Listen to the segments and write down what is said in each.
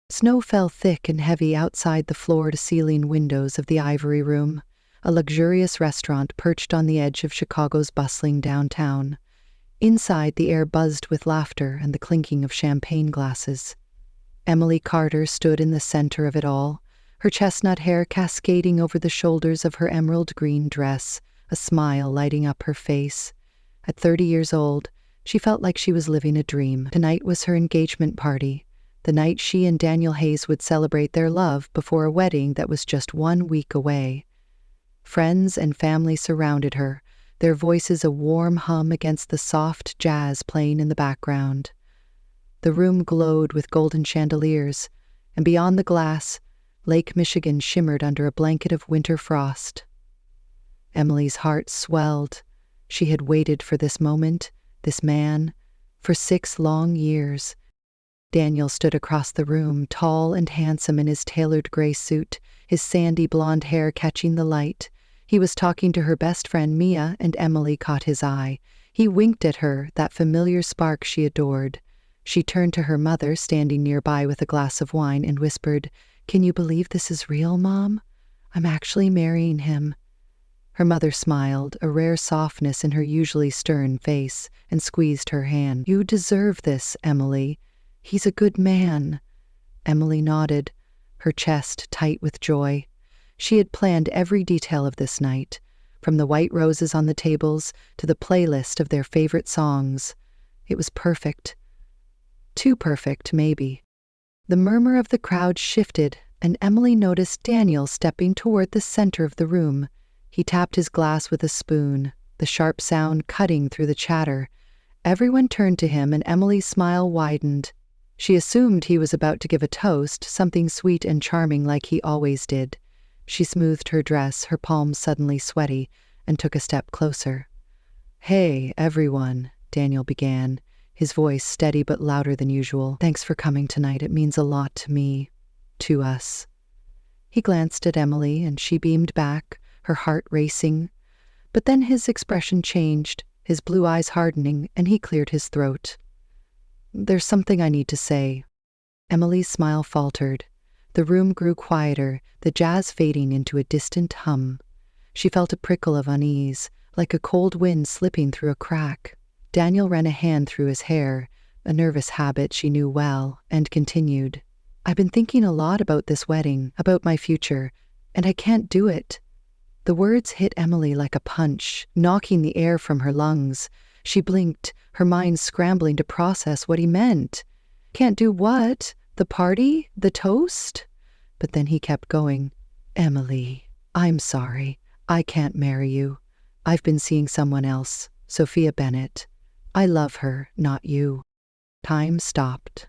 Snow fell thick and heavy outside the floor-to-ceiling windows of the Ivory Room, a luxurious restaurant perched on the edge of Chicago's bustling downtown. Inside, the air buzzed with laughter and the clinking of champagne glasses. Emily Carter stood in the center of it all, her chestnut hair cascading over the shoulders of her emerald green dress, a smile lighting up her face. At 30 years old, she felt like she was living a dream. Tonight was her engagement party, the night she and Daniel Hayes would celebrate their love before a wedding that was just 1 week away. Friends and family surrounded her, their voices a warm hum against the soft jazz playing in the background. The room glowed with golden chandeliers, and beyond the glass, Lake Michigan shimmered under a blanket of winter frost. Emily's heart swelled. She had waited for this moment, this man, for 6 long years. Daniel stood across the room, tall and handsome in his tailored gray suit, his sandy blonde hair catching the light. He was talking to her best friend Mia, and Emily caught his eye. He winked at her, that familiar spark she adored. She turned to her mother, standing nearby with a glass of wine, and whispered, "Can you believe this is real, Mom? I'm actually marrying him." Her mother smiled, a rare softness in her usually stern face, and squeezed her hand. "You deserve this, Emily. He's a good man." Emily nodded, her chest tight with joy. She had planned every detail of this night, from the white roses on the tables to the playlist of their favorite songs. It was perfect. Too perfect, maybe. The murmur of the crowd shifted, and Emily noticed Daniel stepping toward the center of the room. He tapped his glass with a spoon, the sharp sound cutting through the chatter. Everyone turned to him, and Emily's smile widened. She assumed he was about to give a toast, something sweet and charming like he always did. She smoothed her dress, her palms suddenly sweaty, and took a step closer. "Hey, everyone," Daniel began, his voice steady but louder than usual. "Thanks for coming tonight. It means a lot to me. To us." He glanced at Emily, and she beamed back, her heart racing. But then his expression changed, his blue eyes hardening, and he cleared his throat. "There's something I need to say." Emily's smile faltered. The room grew quieter, the jazz fading into a distant hum. She felt a prickle of unease, like a cold wind slipping through a crack. Daniel ran a hand through his hair, a nervous habit she knew well, and continued, "I've been thinking a lot about this wedding, about my future, and I can't do it." The words hit Emily like a punch, knocking the air from her lungs. She blinked, her mind scrambling to process what he meant. "Can't do what? The party? The toast?" But then he kept going. "Emily, I'm sorry. I can't marry you. I've been seeing someone else, Sophia Bennett. I love her, not you." Time stopped.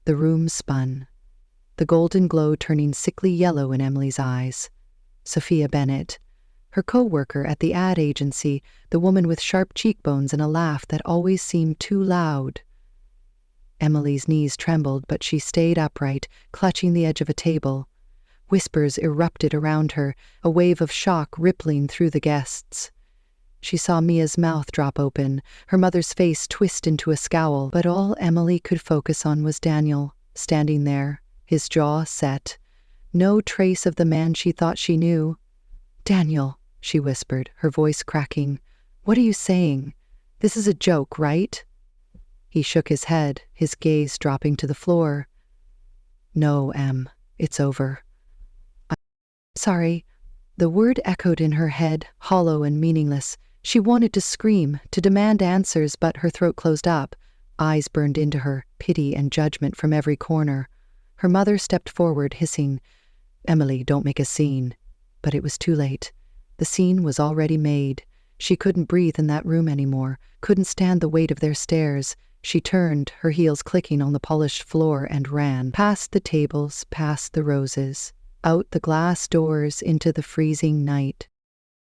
The room spun, the golden glow turning sickly yellow in Emily's eyes. Sophia Bennett, her co-worker at the ad agency, the woman with sharp cheekbones and a laugh that always seemed too loud. Emily's knees trembled, but she stayed upright, clutching the edge of a table. Whispers erupted around her, a wave of shock rippling through the guests. She saw Mia's mouth drop open, her mother's face twist into a scowl, but all Emily could focus on was Daniel, standing there, his jaw set. No trace of the man she thought she knew. "Daniel," she whispered, her voice cracking, "what are you saying? This is a joke, right?" He shook his head, his gaze dropping to the floor. "No, Em, it's over." "I'm sorry." The word echoed in her head, hollow and meaningless. She wanted to scream, to demand answers, but her throat closed up. Eyes burned into her, pity and judgment from every corner. Her mother stepped forward, hissing, "Emily, don't make a scene." But it was too late. The scene was already made. She couldn't breathe in that room anymore, couldn't stand the weight of their stares. She turned, her heels clicking on the polished floor, and ran, past the tables, past the roses, out the glass doors into the freezing night.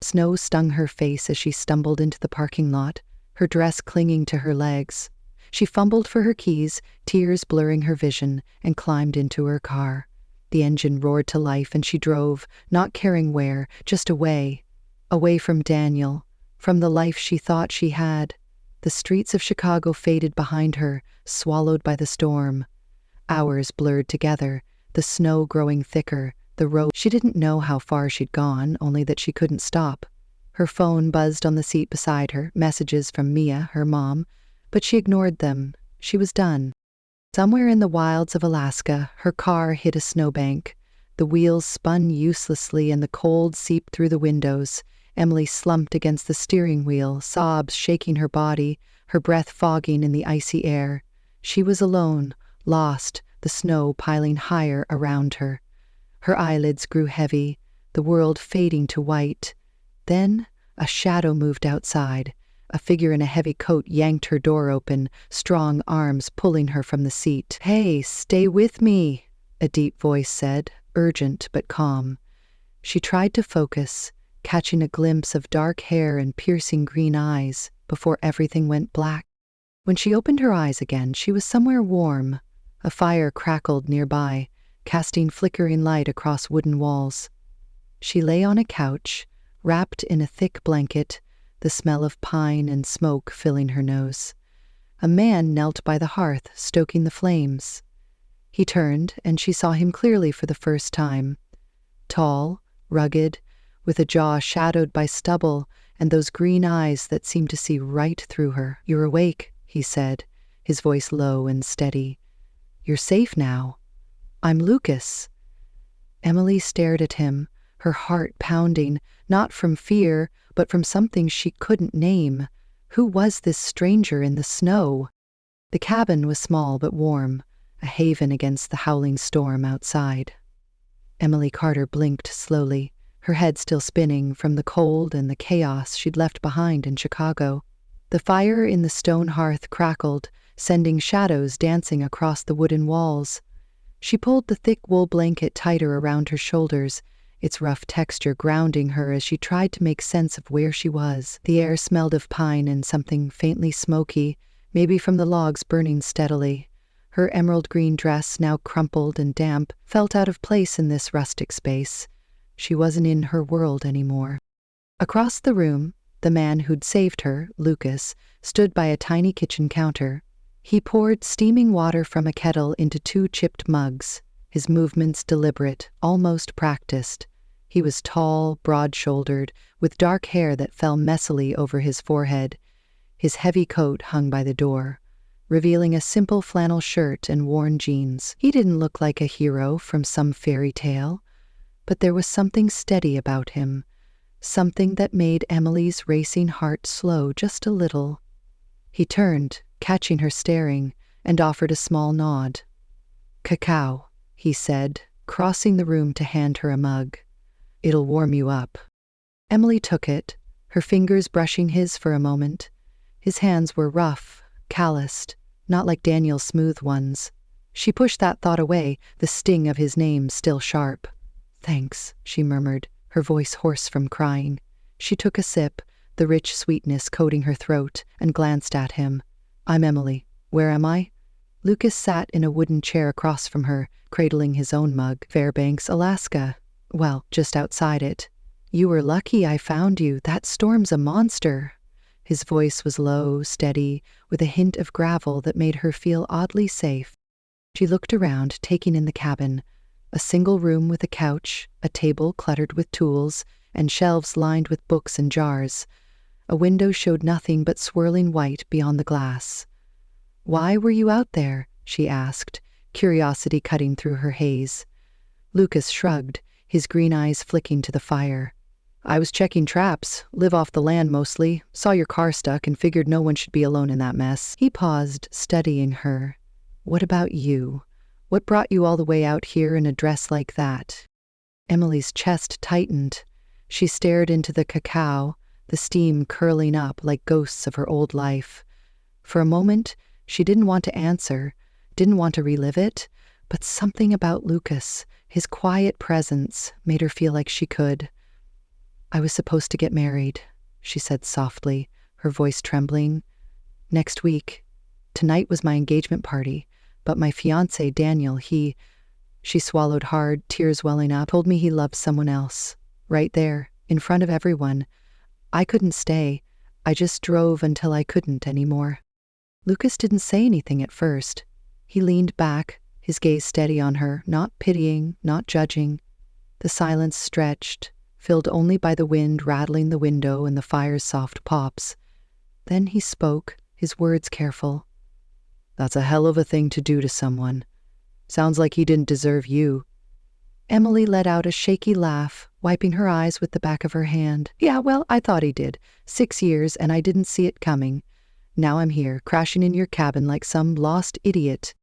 Snow stung her face as she stumbled into the parking lot, her dress clinging to her legs. She fumbled for her keys, tears blurring her vision, and climbed into her car. The engine roared to life, and she drove, not caring where, just away. Away from Daniel, from the life she thought she had. The streets of Chicago faded behind her, swallowed by the storm. Hours blurred together, the snow growing thicker, the road. She didn't know how far she'd gone, only that she couldn't stop. Her phone buzzed on the seat beside her, messages from Mia, her mom, but she ignored them. She was done. Somewhere in the wilds of Alaska, her car hit a snowbank. The wheels spun uselessly and the cold seeped through the windows. Emily slumped against the steering wheel, sobs shaking her body, her breath fogging in the icy air. She was alone, lost, the snow piling higher around her. Her eyelids grew heavy, the world fading to white. Then a shadow moved outside. A figure in a heavy coat yanked her door open, strong arms pulling her from the seat. "Hey, stay with me," a deep voice said, urgent but calm. She tried to focus, catching a glimpse of dark hair and piercing green eyes, before everything went black. When she opened her eyes again, she was somewhere warm. A fire crackled nearby, casting flickering light across wooden walls. She lay on a couch, wrapped in a thick blanket, the smell of pine and smoke filling her nose. A man knelt by the hearth, stoking the flames. He turned, and she saw him clearly for the first time. Tall, rugged, with a jaw shadowed by stubble and those green eyes that seemed to see right through her. "You're awake," he said, his voice low and steady. "You're safe now. I'm Lucas." Emily stared at him, her heart pounding, not from fear, but from something she couldn't name. Who was this stranger in the snow? The cabin was small but warm, a haven against the howling storm outside. Emily Carter blinked slowly, her head still spinning from the cold and the chaos she'd left behind in Chicago. The fire in the stone hearth crackled, sending shadows dancing across the wooden walls. She pulled the thick wool blanket tighter around her shoulders, its rough texture grounding her as she tried to make sense of where she was. The air smelled of pine and something faintly smoky, maybe from the logs burning steadily. Her emerald green dress, now crumpled and damp, felt out of place in this rustic space. She wasn't in her world anymore. Across the room, the man who'd saved her, Lucas, stood by a tiny kitchen counter. He poured steaming water from a kettle into 2 chipped mugs, his movements deliberate, almost practiced. He was tall, broad-shouldered, with dark hair that fell messily over his forehead. His heavy coat hung by the door, revealing a simple flannel shirt and worn jeans. He didn't look like a hero from some fairy tale, but there was something steady about him, something that made Emily's racing heart slow just a little. He turned, catching her staring, and offered a small nod. "Cacao," he said, crossing the room to hand her a mug. "It'll warm you up." Emily took it, her fingers brushing his for a moment. His hands were rough, calloused, not like Daniel's smooth ones. She pushed that thought away, the sting of his name still sharp. "Thanks," she murmured, her voice hoarse from crying. She took a sip, the rich sweetness coating her throat, and glanced at him. "I'm Emily. Where am I?" Lucas sat in a wooden chair across from her, cradling his own mug. "Fairbanks, Alaska. Well, just outside it. You were lucky I found you. That storm's a monster." His voice was low, steady, with a hint of gravel that made her feel oddly safe. She looked around, taking in the cabin. A single room with a couch, a table cluttered with tools, and shelves lined with books and jars. A window showed nothing but swirling white beyond the glass. "Why were you out there?" she asked, curiosity cutting through her haze. Lucas shrugged, his green eyes flicking to the fire. "I was checking traps, live off the land mostly, saw your car stuck and figured no one should be alone in that mess." He paused, studying her. "What about you? What brought you all the way out here in a dress like that?" Emily's chest tightened. She stared into the cacao, the steam curling up like ghosts of her old life. For a moment, she didn't want to answer, didn't want to relive it, but something about Lucas, his quiet presence, made her feel like she could. "I was supposed to get married," she said softly, her voice trembling. "Next week. Tonight was my engagement party, but my fiancé, Daniel, She swallowed hard, tears welling up, told me he loved someone else. Right there, in front of everyone. I couldn't stay. I just drove until I couldn't anymore." Lucas didn't say anything at first. He leaned back, his gaze steady on her, not pitying, not judging. The silence stretched, filled only by the wind rattling the window and the fire's soft pops. Then he spoke, his words careful. "That's a hell of a thing to do to someone. Sounds like he didn't deserve you." Emily let out a shaky laugh, wiping her eyes with the back of her hand. "Yeah, well, I thought he did. 6 years, and I didn't see it coming. Now I'm here, crashing in your cabin like some lost idiot."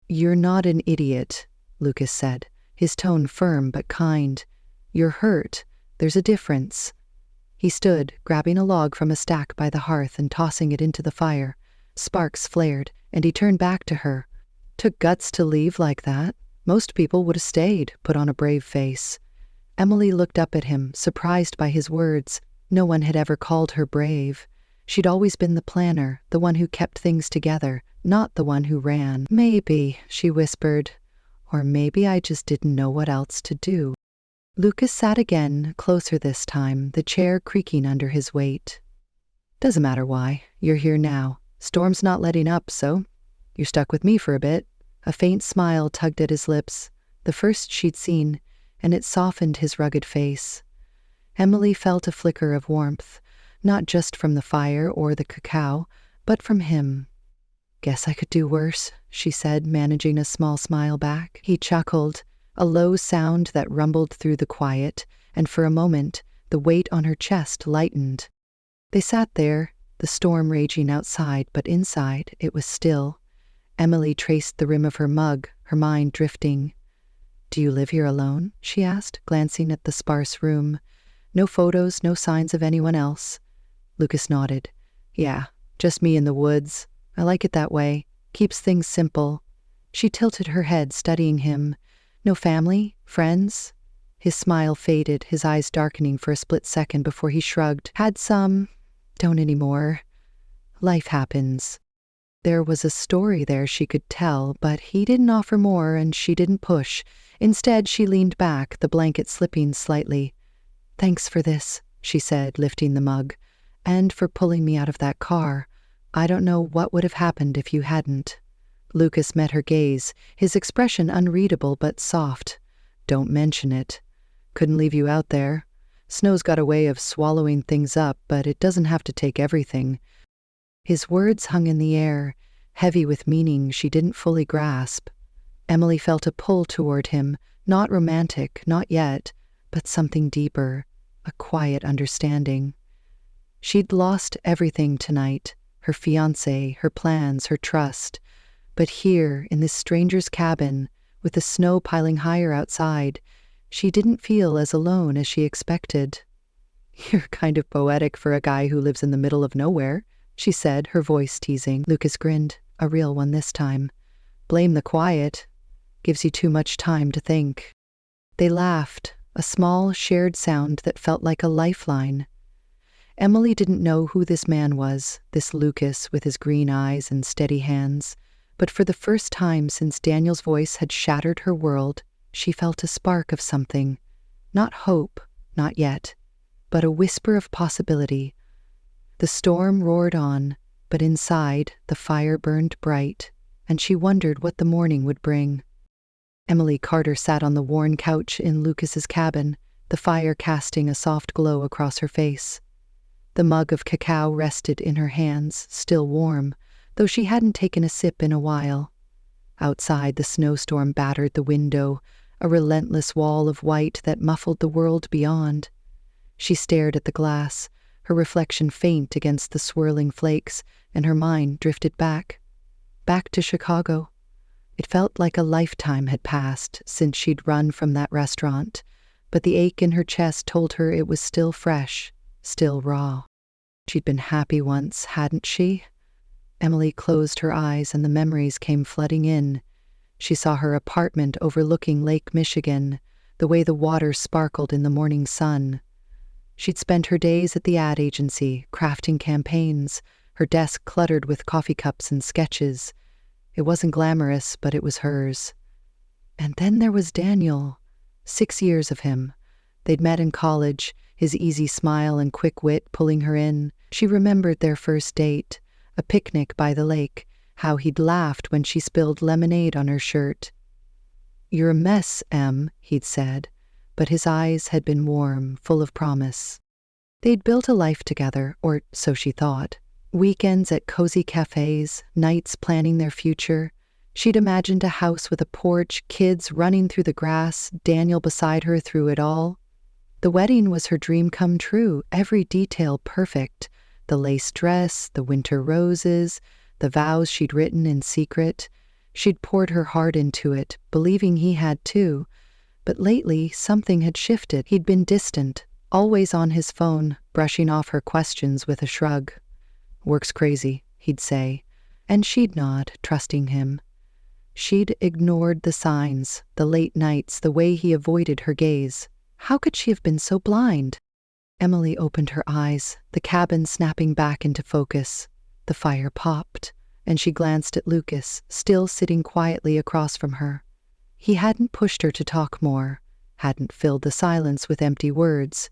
"You're not an idiot," Lucas said, his tone firm but kind. "You're hurt. There's a difference." He stood, grabbing a log from a stack by the hearth and tossing it into the fire. Sparks flared, and he turned back to her. "Took guts to leave like that. Most people would have stayed," put on a brave face. Emily looked up at him, surprised by his words. No one had ever called her brave. She'd always been the planner, the one who kept things together, not the one who ran. "Maybe," she whispered. "Or maybe I just didn't know what else to do." Lucas sat again, closer this time, the chair creaking under his weight. "Doesn't matter why. You're here now. Storm's not letting up, so you're stuck with me for a bit." A faint smile tugged at his lips, the first she'd seen, and it softened his rugged face. Emily felt a flicker of warmth, not just from the fire or the cacao, but from him. "Guess I could do worse," she said, managing a small smile back. He chuckled, a low sound that rumbled through the quiet, and for a moment, the weight on her chest lightened. They sat there, the storm raging outside, but inside it was still. Emily traced the rim of her mug, her mind drifting. "Do you live here alone?" she asked, glancing at the sparse room. No photos, no signs of anyone else. Lucas nodded. "Yeah, just me in the woods. I like it that way. Keeps things simple." She tilted her head, studying him. "No family? Friends?" His smile faded, his eyes darkening for a split second before he shrugged. "Had some. Don't anymore. Life happens." There was a story there she could tell, but he didn't offer more and she didn't push. Instead, she leaned back, the blanket slipping slightly. "Thanks for this," she said, lifting the mug. "And for pulling me out of that car. I don't know what would have happened if you hadn't." Lucas met her gaze, his expression unreadable but soft. "Don't mention it. Couldn't leave you out there. Snow's got a way of swallowing things up, but it doesn't have to take everything." His words hung in the air, heavy with meaning she didn't fully grasp. Emily felt a pull toward him, not romantic, not yet, but something deeper, a quiet understanding. She'd lost everything tonight, her fiancé, her plans, her trust. But here, in this stranger's cabin, with the snow piling higher outside, she didn't feel as alone as she expected. "You're kind of poetic for a guy who lives in the middle of nowhere," she said, her voice teasing. Lucas grinned, a real one this time. "Blame the quiet. Gives you too much time to think." They laughed, a small, shared sound that felt like a lifeline. Emily didn't know who this man was, this Lucas with his green eyes and steady hands, but for the first time since Daniel's voice had shattered her world, she felt a spark of something. Not hope, not yet, but a whisper of possibility. The storm roared on, but inside, the fire burned bright, and she wondered what the morning would bring. Emily Carter sat on the worn couch in Lucas's cabin, the fire casting a soft glow across her face. The mug of cacao rested in her hands, still warm, though she hadn't taken a sip in a while. Outside, the snowstorm battered the window, a relentless wall of white that muffled the world beyond. She stared at the glass, her reflection faint against the swirling flakes, and her mind drifted back to Chicago. It felt like a lifetime had passed since she'd run from that restaurant, but the ache in her chest told her it was still fresh, still raw. She'd been happy once, hadn't she? Emily closed her eyes and the memories came flooding in. She saw her apartment overlooking Lake Michigan, the way the water sparkled in the morning sun. She'd spent her days at the ad agency, crafting campaigns, her desk cluttered with coffee cups and sketches. It wasn't glamorous, but it was hers. And then there was Daniel. 6 years of him. They'd met in college, his easy smile and quick wit pulling her in. She remembered their first date, a picnic by the lake, how he'd laughed when she spilled lemonade on her shirt, "You're a mess, Em," he'd said, but his eyes had been warm, full of promise. They'd built a life together, or so she thought. Weekends at cozy cafes, nights planning their future. She'd imagined a house with a porch, kids running through the grass, Daniel beside her through it all. The wedding was her dream come true, every detail perfect. The lace dress, the winter roses, the vows she'd written in secret. She'd poured her heart into it, believing he had too. But lately, something had shifted. He'd been distant, always on his phone, brushing off her questions with a shrug. "Work's crazy," he'd say, and she'd nod, trusting him. She'd ignored the signs, the late nights, the way he avoided her gaze. How could she have been so blind? Emily opened her eyes, the cabin snapping back into focus. The fire popped, and she glanced at Lucas, still sitting quietly across from her. He hadn't pushed her to talk more, hadn't filled the silence with empty words.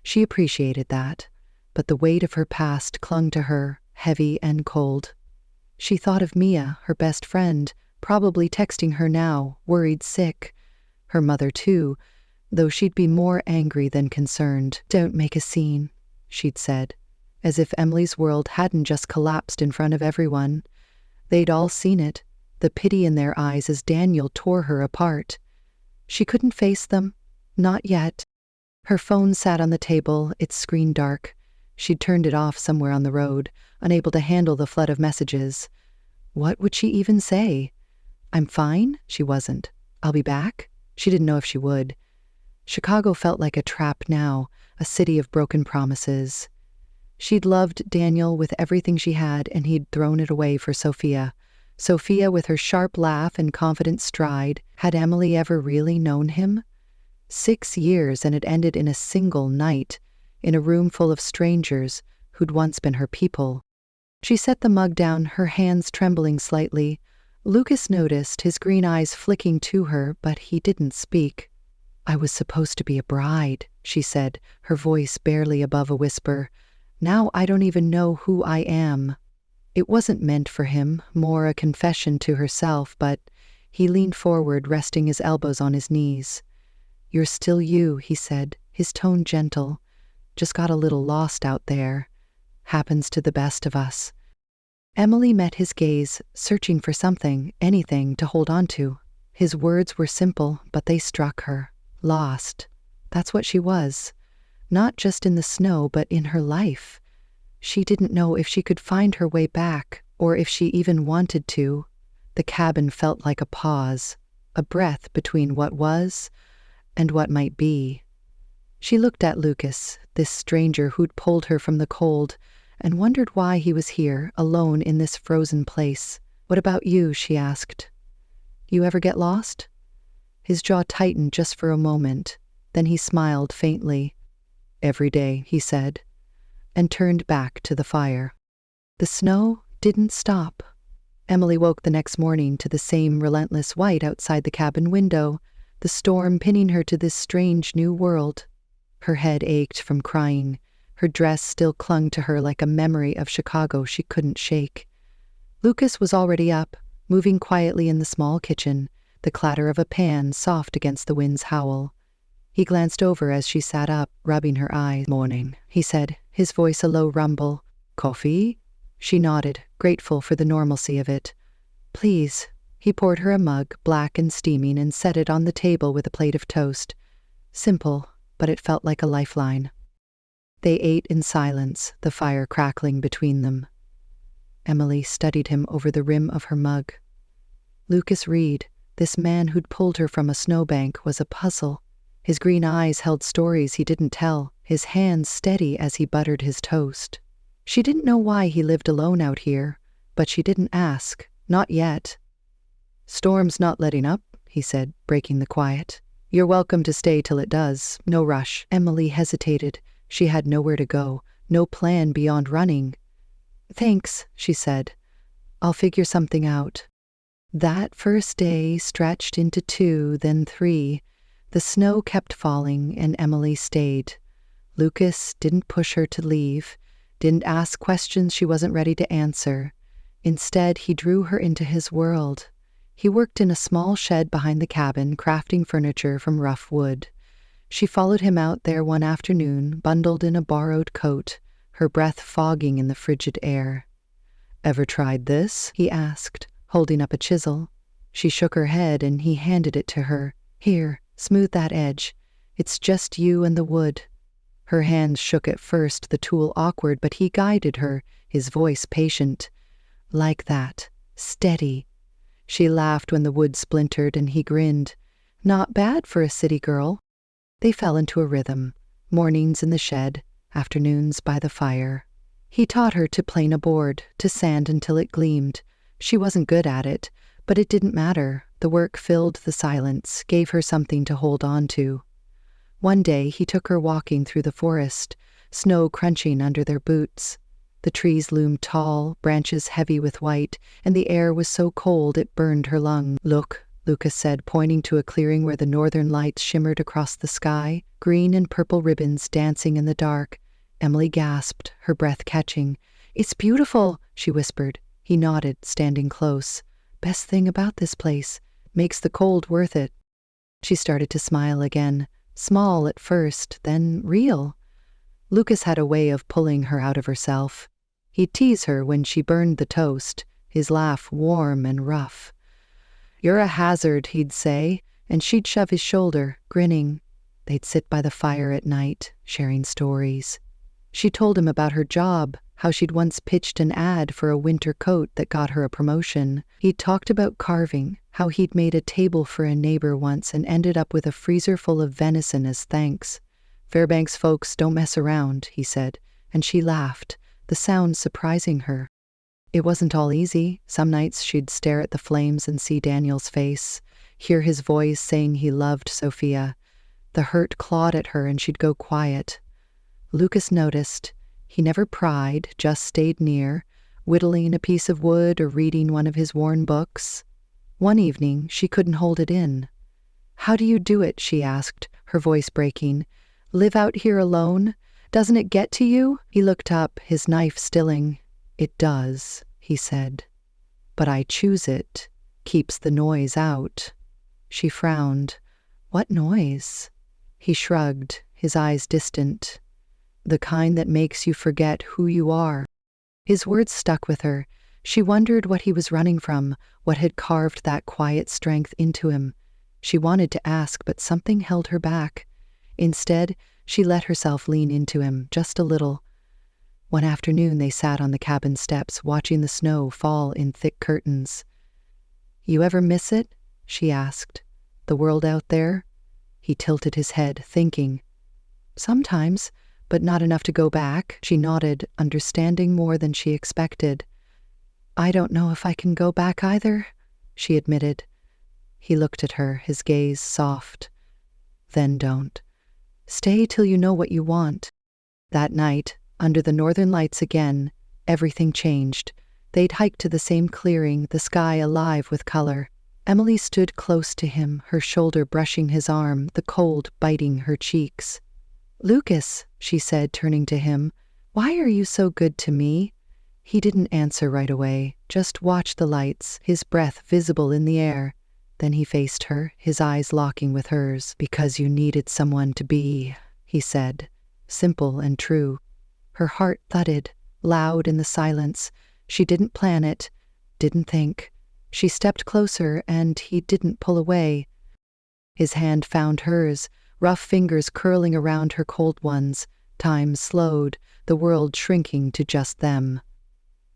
She appreciated that, but the weight of her past clung to her, heavy and cold. She thought of Mia, her best friend, probably texting her now, worried sick. Her mother too, though she'd be more angry than concerned. "Don't make a scene," she'd said, as if Emily's world hadn't just collapsed in front of everyone. They'd all seen it, the pity in their eyes as Daniel tore her apart. She couldn't face them, not yet. Her phone sat on the table, its screen dark. She'd turned it off somewhere on the road, unable to handle the flood of messages. What would she even say? "I'm fine?" She wasn't. "I'll be back?" She didn't know if she would. Chicago felt like a trap now, a city of broken promises. She'd loved Daniel with everything she had, and he'd thrown it away for Sophia. Sophia with her sharp laugh and confident stride. Had Emily ever really known him? 6 years, and it ended in a single night, in a room full of strangers who'd once been her people. She set the mug down, her hands trembling slightly. Lucas noticed, his green eyes flicking to her, but he didn't speak. "I was supposed to be a bride," she said, her voice barely above a whisper. "Now I don't even know who I am." It wasn't meant for him, more a confession to herself, but he leaned forward, resting his elbows on his knees. "You're still you," he said, his tone gentle. "Just got a little lost out there. Happens to the best of us." Emily met his gaze, searching for something, anything to hold on to. His words were simple, but they struck her. Lost. That's what she was. Not just in the snow, but in her life. She didn't know if she could find her way back, or if she even wanted to. The cabin felt like a pause, a breath between what was and what might be. She looked at Lucas, this stranger who'd pulled her from the cold, and wondered why he was here, alone in this frozen place. "What about you?" she asked. "You ever get lost?" His jaw tightened just for a moment. Then he smiled faintly. "Every day," he said, and turned back to the fire. The snow didn't stop. Emily woke the next morning to the same relentless white outside the cabin window, the storm pinning her to this strange new world. Her head ached from crying. Her dress still clung to her like a memory of Chicago she couldn't shake. Lucas was already up, moving quietly in the small kitchen, the clatter of a pan soft against the wind's howl. He glanced over as she sat up, rubbing her eyes. "Morning," he said, his voice a low rumble. "Coffee?" She nodded, grateful for the normalcy of it. "Please." He poured her a mug, black and steaming, and set it on the table with a plate of toast. Simple, but it felt like a lifeline. They ate in silence, the fire crackling between them. Emily studied him over the rim of her mug. Lucas Reed, this man who'd pulled her from a snowbank, was a puzzle. His green eyes held stories he didn't tell, his hands steady as he buttered his toast. She didn't know why he lived alone out here, but she didn't ask, not yet. "Storm's not letting up," he said, breaking the quiet. "You're welcome to stay till it does, no rush." Emily hesitated. She had nowhere to go, no plan beyond running. "Thanks," she said. "I'll figure something out." That first day stretched into 2, then 3. The snow kept falling, and Emily stayed. Lucas didn't push her to leave, didn't ask questions she wasn't ready to answer. Instead, he drew her into his world. He worked in a small shed behind the cabin, crafting furniture from rough wood. She followed him out there one afternoon, bundled in a borrowed coat, her breath fogging in the frigid air. "Ever tried this?" he asked, holding up a chisel. She shook her head and he handed it to her. "Here, smooth that edge. It's just you and the wood." Her hands shook at first, the tool awkward, but he guided her, his voice patient. "Like that. Steady." She laughed when the wood splintered and he grinned. "Not bad for a city girl." They fell into a rhythm. Mornings in the shed, afternoons by the fire. He taught her to plane a board, to sand until it gleamed. She wasn't good at it, but it didn't matter. The work filled the silence, gave her something to hold on to. One day he took her walking through the forest, snow crunching under their boots. The trees loomed tall, branches heavy with white, and the air was so cold it burned her lungs. "Look," Lucas said, pointing to a clearing where the northern lights shimmered across the sky, green and purple ribbons dancing in the dark. Emily gasped, her breath catching. "It's beautiful," she whispered. He nodded, standing close. "Best thing about this place. Makes the cold worth it." She started to smile again. Small at first, then real. Lucas had a way of pulling her out of herself. He'd tease her when she burned the toast, his laugh warm and rough. "You're a hazard," he'd say, and she'd shove his shoulder, grinning. They'd sit by the fire at night, sharing stories. She told him about her job, how she'd once pitched an ad for a winter coat that got her a promotion. He'd talked about carving, how he'd made a table for a neighbor once and ended up with a freezer full of venison as thanks. "Fairbanks folks don't mess around," he said, and she laughed, the sound surprising her. It wasn't all easy. Some nights she'd stare at the flames and see Daniel's face, hear his voice saying he loved Sophia. The hurt clawed at her and she'd go quiet. Lucas noticed. He never pried, just stayed near, whittling a piece of wood or reading one of his worn books. One evening, she couldn't hold it in. "How do you do it?" she asked, her voice breaking. "Live out here alone? Doesn't it get to you?" He looked up, his knife stilling. "It does," he said. "But I choose it. Keeps the noise out." She frowned. "What noise?" He shrugged, his eyes distant. "The kind that makes you forget who you are." His words stuck with her. She wondered what he was running from, what had carved that quiet strength into him. She wanted to ask, but something held her back. Instead, she let herself lean into him, just a little. One afternoon they sat on the cabin steps, watching the snow fall in thick curtains. "You ever miss it?" she asked. "The world out there?" He tilted his head, thinking. "Sometimes, but not enough to go back." She nodded, understanding more than she expected. "I don't know if I can go back either," she admitted. He looked at her, his gaze soft. "Then don't. Stay till you know what you want." That night, under the northern lights again, everything changed. They'd hiked to the same clearing, the sky alive with color. Emily stood close to him, her shoulder brushing his arm, the cold biting her cheeks. "Lucas," she said, turning to him, "why are you so good to me?" He didn't answer right away, just watched the lights, his breath visible in the air. Then he faced her, his eyes locking with hers. "Because you needed someone to be," he said, simple and true. Her heart thudded, loud in the silence. She didn't plan it, didn't think. She stepped closer, and he didn't pull away. His hand found hers, rough fingers curling around her cold ones. Time slowed, the world shrinking to just them.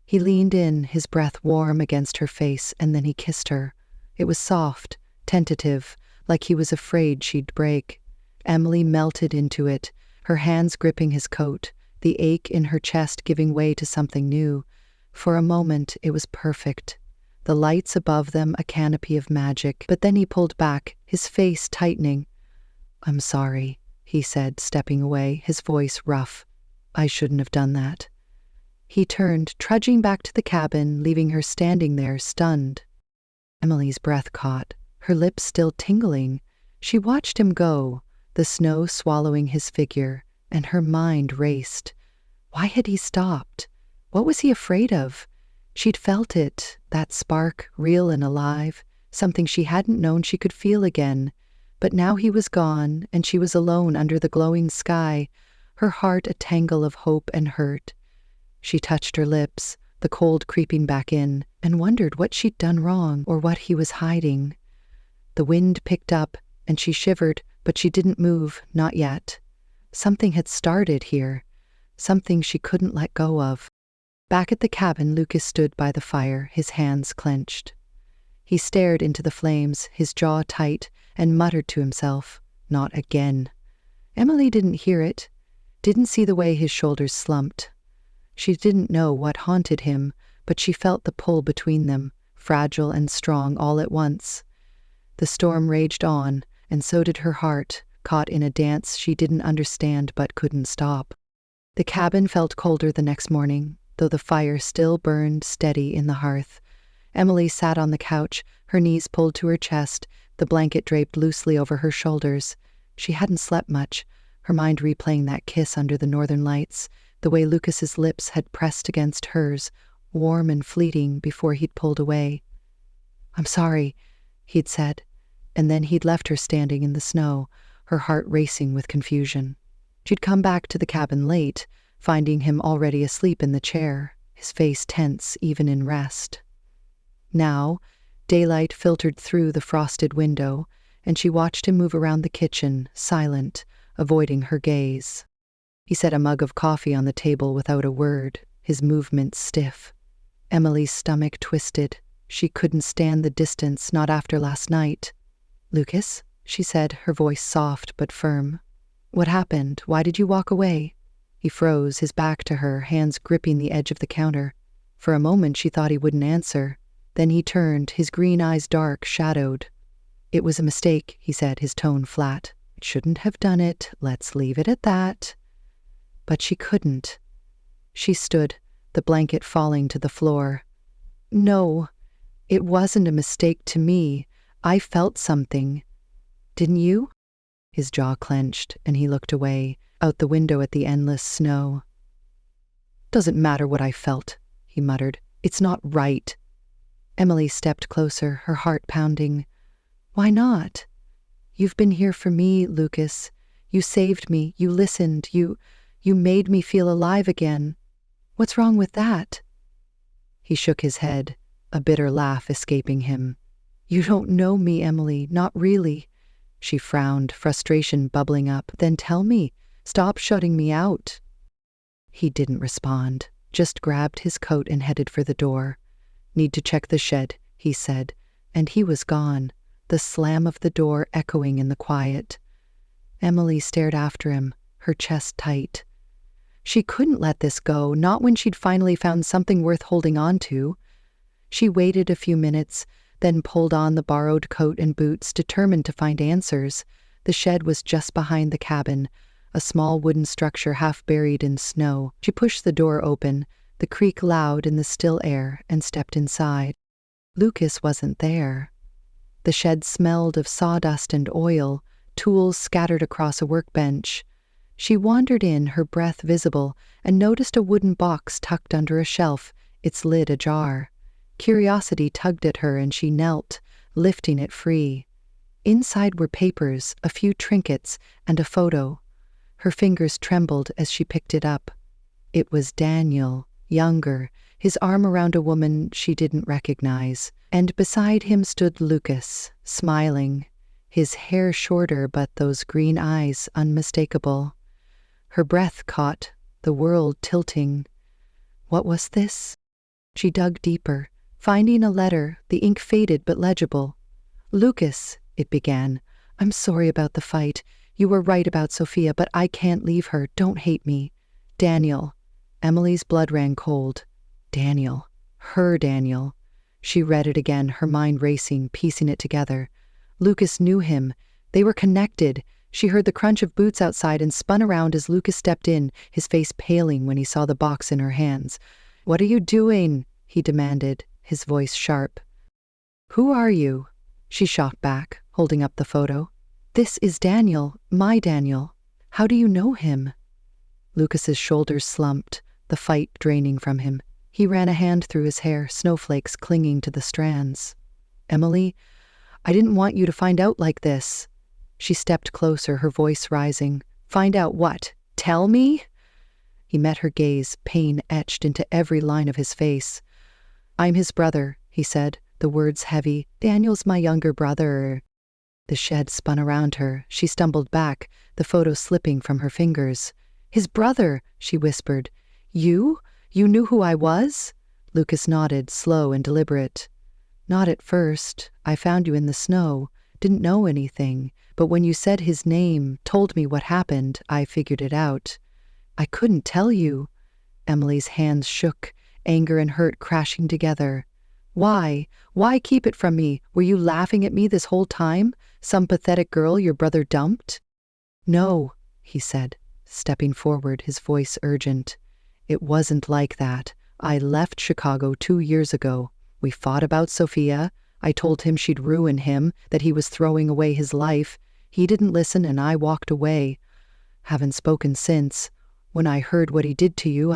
He leaned in, his breath warm against her face, and then he kissed her. It was soft, tentative, like he was afraid she'd break. Emily melted into it, her hands gripping his coat, the ache in her chest giving way to something new. For a moment, it was perfect. The lights above them a canopy of magic, but then he pulled back, his face tightening. "I'm sorry," he said, stepping away, his voice rough. "I shouldn't have done that." He turned, trudging back to the cabin, leaving her standing there, stunned. Emily's breath caught, her lips still tingling. She watched him go, the snow swallowing his figure, and her mind raced. Why had he stopped? What was he afraid of? She'd felt it, that spark, real and alive. something she hadn't known she could feel again. But now he was gone, and she was alone under the glowing sky, her heart a tangle of hope and hurt. She touched her lips, the cold creeping back in, and wondered what she'd done wrong or what he was hiding. The wind picked up, and she shivered, but she didn't move, not yet. Something had started here, something she couldn't let go of. Back at the cabin, Lucas stood by the fire, his hands clenched. He stared into the flames, his jaw tight, and muttered to himself, "Not again." Emily didn't hear it, didn't see the way his shoulders slumped. She didn't know what haunted him, but she felt the pull between them, fragile and strong all at once. The storm raged on, and so did her heart, caught in a dance she didn't understand but couldn't stop. The cabin felt colder the next morning, though the fire still burned steady in the hearth. Emily sat on the couch, her knees pulled to her chest, the blanket draped loosely over her shoulders. She hadn't slept much, her mind replaying that kiss under the northern lights, the way Lucas's lips had pressed against hers, warm and fleeting before he'd pulled away. "I'm sorry," he'd said, and then he'd left her standing in the snow, her heart racing with confusion. She'd come back to the cabin late, finding him already asleep in the chair, his face tense even in rest. Now, daylight filtered through the frosted window, and she watched him move around the kitchen, silent, avoiding her gaze. He set a mug of coffee on the table without a word, his movements stiff. Emily's stomach twisted. She couldn't stand the distance, not after last night. "Lucas," she said, her voice soft but firm. "What happened? Why did you walk away?" He froze, his back to her, hands gripping the edge of the counter. For a moment she thought he wouldn't answer. Then he turned, his green eyes dark, shadowed. "It was a mistake," he said, his tone flat. "Shouldn't have done it. Let's leave it at that." But she couldn't. She stood, the blanket falling to the floor. "No, it wasn't a mistake to me. I felt something. Didn't you?" His jaw clenched, and he looked away, out the window at the endless snow. "Doesn't matter what I felt," he muttered. "It's not right." Emily stepped closer, her heart pounding. "Why not? You've been here for me, Lucas. You saved me, you listened, you made me feel alive again. What's wrong with that?" He shook his head, a bitter laugh escaping him. "You don't know me, Emily, not really." She frowned, frustration bubbling up. "Then tell me. Stop shutting me out." He didn't respond, just grabbed his coat and headed for the door. "Need to check the shed," he said, and he was gone, the slam of the door echoing in the quiet. Emily stared after him, her chest tight. She couldn't let this go, not when she'd finally found something worth holding on to. She waited a few minutes, then pulled on the borrowed coat and boots, determined to find answers. The shed was just behind the cabin, a small wooden structure half buried in snow. She pushed the door open, the creak loud in the still air, and stepped inside. Lucas wasn't there. The shed smelled of sawdust and oil, tools scattered across a workbench. She wandered in, her breath visible, and noticed a wooden box tucked under a shelf, its lid ajar. Curiosity tugged at her, and she knelt, lifting it free. Inside were papers, a few trinkets, and a photo. Her fingers trembled as she picked it up. It was Daniel, younger, his arm around a woman she didn't recognize, and beside him stood Lucas, smiling, his hair shorter but those green eyes unmistakable. Her breath caught, the world tilting. What was this? She dug deeper, finding a letter, the ink faded but legible. "Lucas," it began, "I'm sorry about the fight. You were right about Sophia, but I can't leave her. Don't hate me. Daniel." Emily's blood ran cold. Daniel. Her Daniel. She read it again, her mind racing, piecing it together. Lucas knew him. They were connected. She heard the crunch of boots outside and spun around as Lucas stepped in, his face paling when he saw the box in her hands. "What are you doing?" he demanded, his voice sharp. "Who are you?" She shot back, holding up the photo. "This is Daniel, my Daniel. How do you know him?" Lucas's shoulders slumped, the fight draining from him. He ran a hand through his hair, snowflakes clinging to the strands. "Emily, I didn't want you to find out like this." She stepped closer, her voice rising. "Find out what? Tell me?" He met her gaze, pain etched into every line of his face. "I'm his brother," he said, the words heavy. "Daniel's my younger brother." The shed spun around her. She stumbled back, the photo slipping from her fingers. "His brother," she whispered. "You? You knew who I was?" Lucas nodded, slow and deliberate. "Not at first. I found you in the snow. Didn't know anything. But when you said his name, told me what happened, I figured it out. I couldn't tell you." Emily's hands shook, anger and hurt crashing together. "Why? Why keep it from me? Were you laughing at me this whole time? Some pathetic girl your brother dumped?" "No," he said, stepping forward, his voice urgent. "It wasn't like that. I left Chicago 2 years ago. We fought about Sophia. I told him she'd ruin him, that he was throwing away his life. He didn't listen and I walked away. Haven't spoken since. When I heard what he did to you,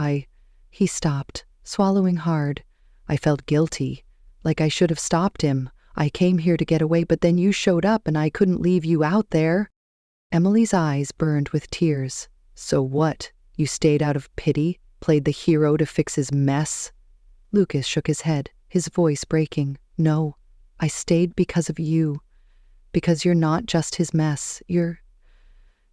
He stopped, swallowing hard. "I felt guilty, like I should have stopped him. I came here to get away, but then you showed up and I couldn't leave you out there." Emily's eyes burned with tears. "So what? You stayed out of pity? Played the hero to fix his mess?" Lucas shook his head, his voice breaking. "No, I stayed because of you. Because you're not just his mess. You're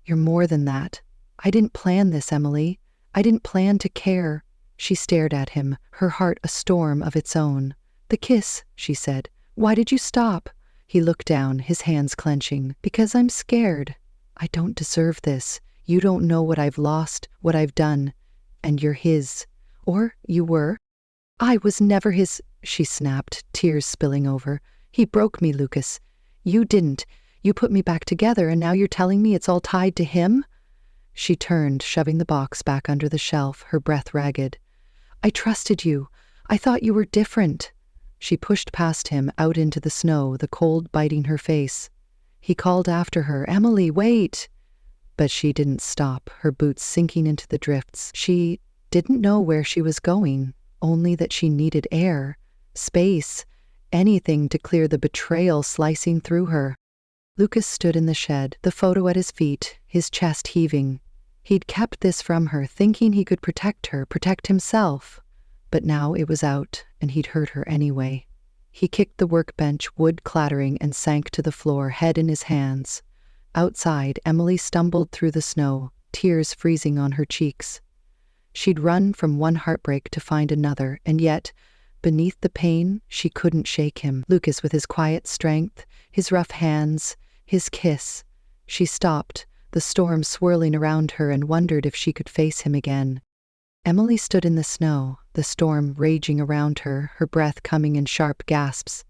more than that. I didn't plan this, Emily. I didn't plan to care." She stared at him, her heart a storm of its own. "The kiss," she said. "Why did you stop?" He looked down, his hands clenching. "Because I'm scared. I don't deserve this. You don't know what I've lost, what I've done. And you're his. Or you were." "I was never his," she snapped, tears spilling over. "He broke me, Lucas. You didn't. You put me back together, and now you're telling me it's all tied to him?" She turned, shoving the box back under the shelf, her breath ragged. "I trusted you. I thought you were different." She pushed past him, out into the snow, the cold biting her face. He called after her, "Emily, wait!" But she didn't stop, her boots sinking into the drifts. She didn't know where she was going, only that she needed air, space, anything to clear the betrayal slicing through her. Lucas stood in the shed, the photo at his feet, his chest heaving. He'd kept this from her, thinking he could protect her, protect himself. But now it was out, and he'd hurt her anyway. He kicked the workbench, wood clattering, and sank to the floor, head in his hands. Outside, Emily stumbled through the snow, tears freezing on her cheeks. She'd run from one heartbreak to find another, and yet, beneath the pain, she couldn't shake him. Lucas with his quiet strength, his rough hands, his kiss. She stopped, the storm swirling around her, and wondered if she could face him again. Emily stood in the snow, the storm raging around her, her breath coming in sharp gasps.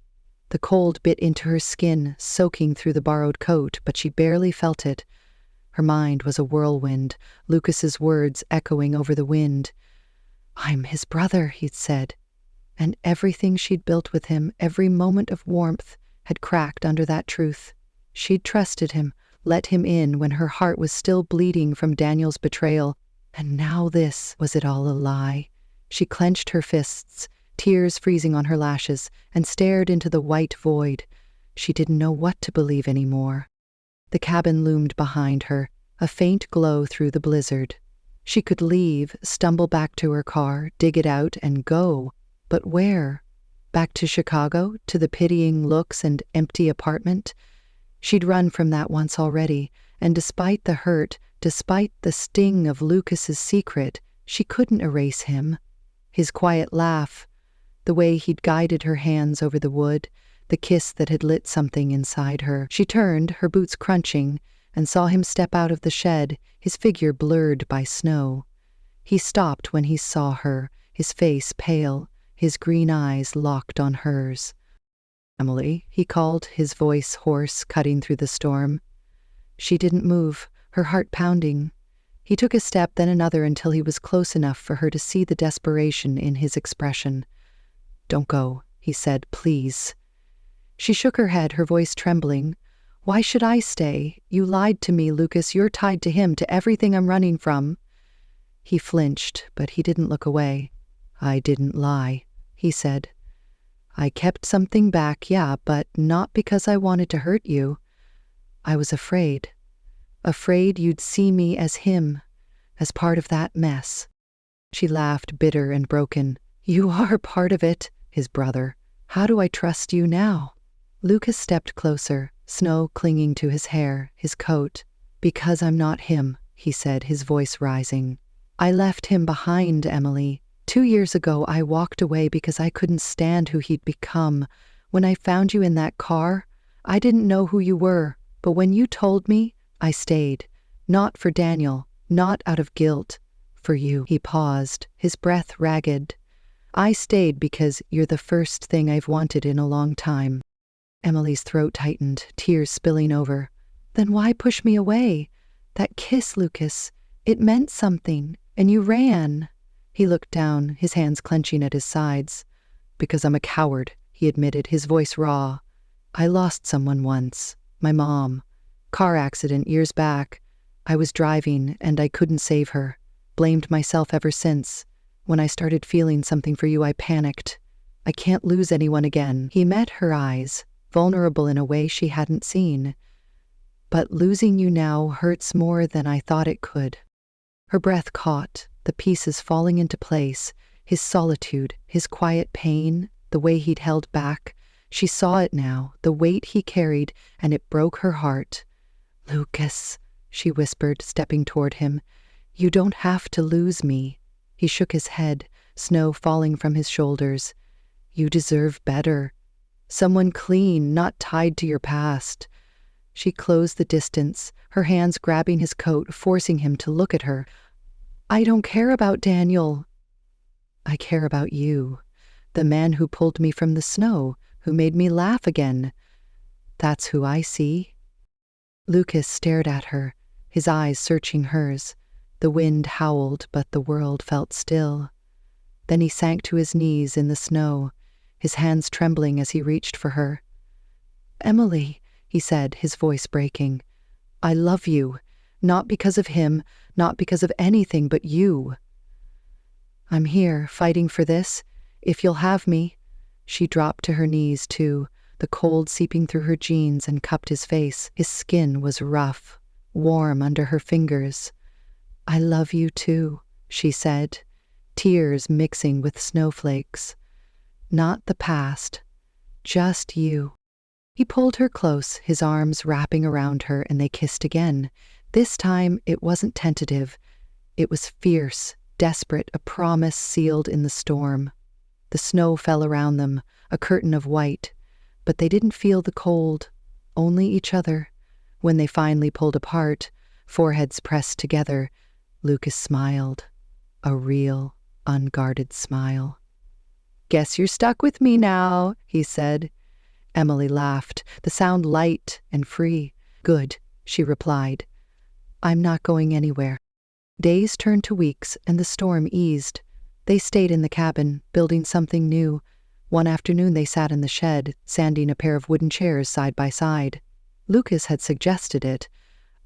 The cold bit into her skin, soaking through the borrowed coat, but she barely felt it. Her mind was a whirlwind, Lucas's words echoing over the wind. "I'm his brother," he'd said. And everything she'd built with him, every moment of warmth, had cracked under that truth. She'd trusted him, let him in when her heart was still bleeding from Daniel's betrayal. And now this, was it all a lie? She clenched her fists, tears freezing on her lashes, and stared into the white void. She didn't know what to believe anymore. The cabin loomed behind her, a faint glow through the blizzard. She could leave, stumble back to her car, dig it out, and go. But where? Back to Chicago, to the pitying looks and empty apartment? She'd run from that once already, and despite the hurt, despite the sting of Lucas's secret, she couldn't erase him. His quiet laugh, the way he'd guided her hands over the wood, the kiss that had lit something inside her. She turned, her boots crunching, and saw him step out of the shed, his figure blurred by snow. He stopped when he saw her, his face pale, his green eyes locked on hers. "Emily," he called, his voice hoarse, cutting through the storm. She didn't move, her heart pounding. He took a step, then another, until he was close enough for her to see the desperation in his expression. "Don't go," he said, "please." She shook her head, her voice trembling. "Why should I stay? You lied to me, Lucas. You're tied to him, to everything I'm running from." He flinched, but he didn't look away. "I didn't lie," he said. I kept something back, yeah, but not because I wanted to hurt you. I was afraid. Afraid you'd see me as him, as part of that mess." She laughed, bitter and broken. "You are part of it," his brother. "How do I trust you now?" Lucas stepped closer, snow clinging to his hair, his coat. "Because I'm not him," he said, his voice rising. "I left him behind, Emily. 2 years ago I walked away because I couldn't stand who he'd become. When I found you in that car, I didn't know who you were, but when you told me, I stayed. Not for Daniel, not out of guilt. For you." He paused, his breath ragged. "I stayed because you're the first thing I've wanted in a long time." Emily's throat tightened, tears spilling over. "Then why push me away? That kiss, Lucas, it meant something, and you ran." He looked down, his hands clenching at his sides. "Because I'm a coward," he admitted, his voice raw. "I lost someone once. My mom. Car accident years back. I was driving, and I couldn't save her. Blamed myself ever since. When I started feeling something for you, I panicked. I can't lose anyone again." He met her eyes, vulnerable in a way she hadn't seen. "But losing you now hurts more than I thought it could." Her breath caught, the pieces falling into place, his solitude, his quiet pain, the way he'd held back. She saw it now, the weight he carried, and it broke her heart. "Lucas," she whispered, stepping toward him, "you don't have to lose me." He shook his head, snow falling from his shoulders. "You deserve better. Someone clean, not tied to your past." She closed the distance, her hands grabbing his coat, forcing him to look at her. "I don't care about Daniel. I care about you. The man who pulled me from the snow, who made me laugh again. That's who I see." Lucas stared at her, his eyes searching hers. The wind howled, but the world felt still. Then he sank to his knees in the snow, his hands trembling as he reached for her. "Emily," he said, his voice breaking, "I love you, not because of him, not because of anything but you. I'm here, fighting for this, if you'll have me." She dropped to her knees, too, the cold seeping through her jeans, and cupped his face. His skin was rough, warm under her fingers. "I love you too," she said, tears mixing with snowflakes. "Not the past, just you." He pulled her close, his arms wrapping around her, and they kissed again. This time it wasn't tentative. It was fierce, desperate, a promise sealed in the storm. The snow fell around them, a curtain of white, but they didn't feel the cold, only each other. When they finally pulled apart, foreheads pressed together, Lucas smiled, a real, unguarded smile. "Guess you're stuck with me now," he said. Emily laughed, the sound light and free. "Good," she replied. "I'm not going anywhere." Days turned to weeks, and the storm eased. They stayed in the cabin, building something new. One afternoon they sat in the shed, sanding a pair of wooden chairs side by side. Lucas had suggested it,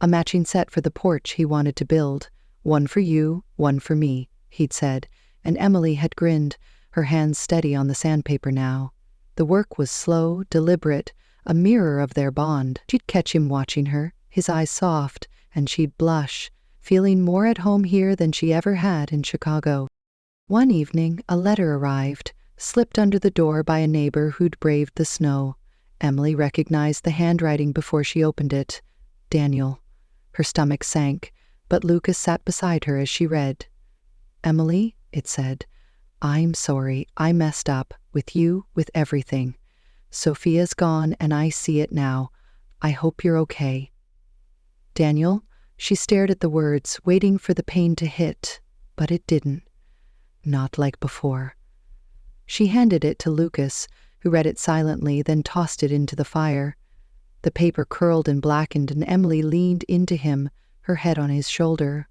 a matching set for the porch he wanted to build. "One for you, one for me," he'd said, and Emily had grinned, her hands steady on the sandpaper now. The work was slow, deliberate, a mirror of their bond. She'd catch him watching her, his eyes soft, and she'd blush, feeling more at home here than she ever had in Chicago. One evening, a letter arrived, slipped under the door by a neighbor who'd braved the snow. Emily recognized the handwriting before she opened it. Daniel. Her stomach sank, but Lucas sat beside her as she read. "Emily," it said, "I'm sorry. I messed up. With you, with everything. Sophia's gone, and I see it now. I hope you're okay." "Daniel?" She stared at the words, waiting for the pain to hit, but it didn't. Not like before. She handed it to Lucas, who read it silently, then tossed it into the fire. The paper curled and blackened, and Emily leaned into him, her head on his shoulder.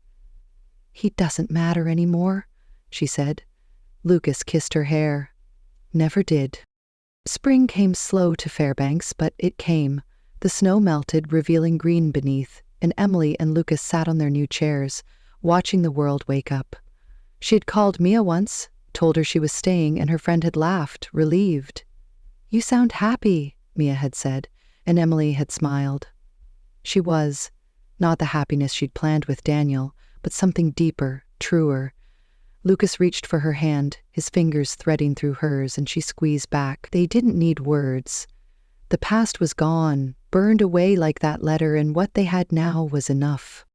"He doesn't matter anymore," she said. Lucas kissed her hair. "Never did." Spring came slow to Fairbanks, but it came. The snow melted, revealing green beneath, and Emily and Lucas sat on their new chairs, watching the world wake up. She had called Mia once, told her she was staying, and her friend had laughed, relieved. "You sound happy," Mia had said, and Emily had smiled. She was, not the happiness she'd planned with Daniel, but something deeper, truer. Lucas reached for her hand, his fingers threading through hers, and she squeezed back. They didn't need words. The past was gone, burned away like that letter, and what they had now was enough.